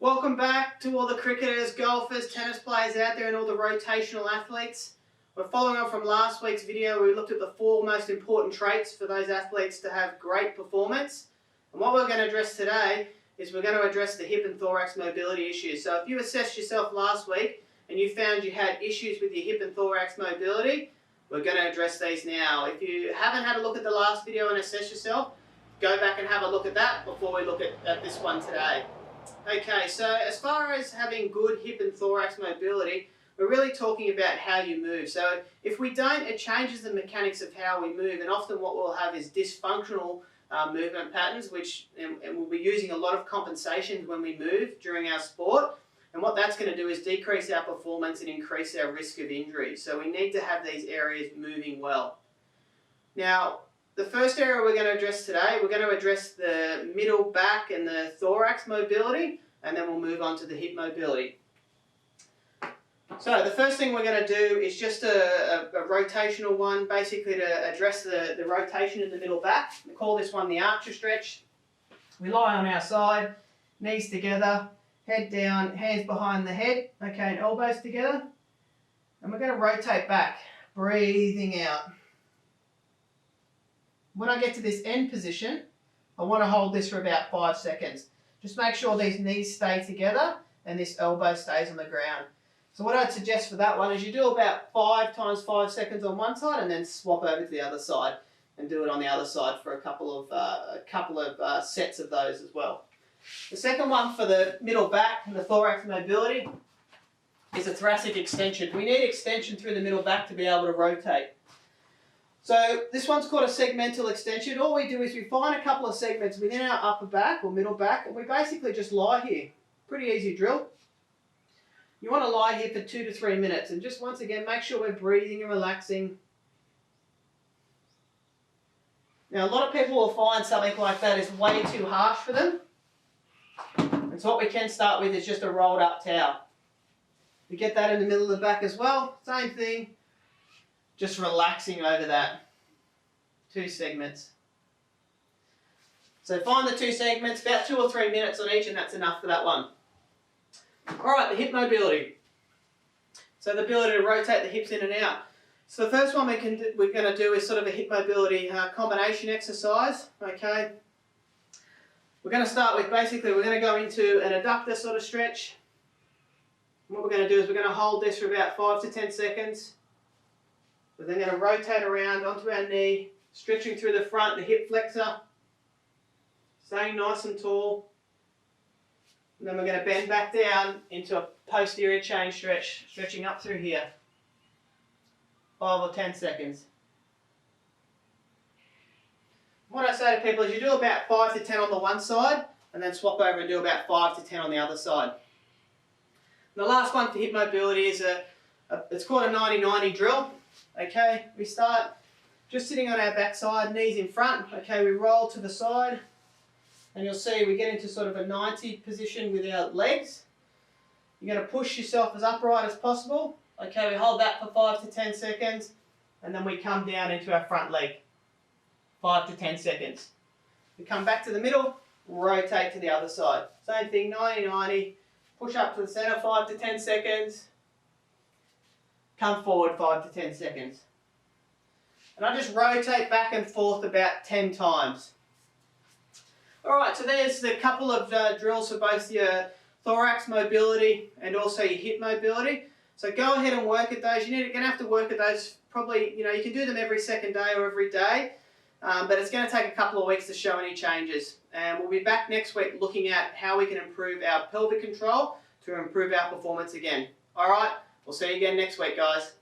Welcome back to all the cricketers, golfers, tennis players out there and all the rotational athletes. We're following on from last week's video where we looked at the 4 most important traits for those athletes to have great performance. And what we're going to address today is we're going to address the hip and thorax mobility issues. So if you assessed yourself last week and you found you had issues with your hip and thorax mobility, we're going to address these now. If you haven't had a look at the last video and assess yourself, go back and have a look at that before we look at this one today. Okay, so as far as having good hip and thorax mobility, we're really talking about how you move. So if we don't, it changes the mechanics of how we move, and often what we'll have is dysfunctional movement patterns, and we'll be using a lot of compensations when we move during our sport. And what that's going to do is decrease our performance and increase our risk of injury. So we need to have these areas moving well. Now, the first area we're going to address today, we're going to address the middle back and the thorax mobility, and then we'll move on to the hip mobility. So the first thing we're going to do is just a rotational one, basically to address the rotation in the middle back. We call this one the archer stretch. We lie on our side, knees together, head down, hands behind the head, okay, and elbows together. And we're going to rotate back, breathing out. When I get to this end position, I want to hold this for about 5 seconds. Just make sure these knees stay together and this elbow stays on the ground. So what I'd suggest for that one is you do about 5 times 5 seconds on one side and then swap over to the other side and do it on the other side for a couple of sets of those as well. The second one for the middle back and the thorax mobility is a thoracic extension. We need extension through the middle back to be able to rotate. So this one's called a segmental extension. All we do is we find a couple of segments within our upper back or middle back, and we basically just lie here. Pretty easy drill. You want to lie here for 2 to 3 minutes, and just once again make sure we're breathing and relaxing. Now a lot of people will find something like that is way too harsh for them. And so what we can start with is just a rolled up towel. We get that in the middle of the back as well, same thing. Just relaxing over that. 2 segments. So find the 2 segments, about 2 or 3 minutes on each, and that's enough for that one. Alright, the hip mobility. So the ability to rotate the hips in and out. So the first one we're going to do is sort of a hip mobility combination exercise. Okay. We're going to start with basically we're going to go into an adductor sort of stretch. And what we're going to do is we're going to hold this for about 5 to 10 seconds. We're then going to rotate around onto our knee, stretching through the front, the hip flexor, staying nice and tall. And then we're going to bend back down into a posterior chain stretch, stretching up through here. 5 or 10 seconds. What I say to people is you do about 5 to 10 on the one side, and then swap over and do about 5 to 10 on the other side. And the last one for hip mobility is it's called a 90-90 drill. Okay, we start just sitting on our back side, knees in front. Okay, we roll to the side, and you'll see we get into sort of a 90 position with our legs. You're going to push yourself as upright as possible. Okay, we hold that for 5 to 10 seconds, and then we come down into our front leg. 5 to 10 seconds. We come back to the middle, rotate to the other side. Same thing, 90-90, push up to the center, 5 to 10 seconds. Come forward 5 to 10 seconds. And I just rotate back and forth about 10 times. Alright, so there's a couple of drills for both your thorax mobility and also your hip mobility. So go ahead and work at those. You're going to have to work at those probably, you can do them every second day or every day. But it's going to take a couple of weeks to show any changes. And we'll be back next week looking at how we can improve our pelvic control to improve our performance again. Alright? We'll see you again next week, guys.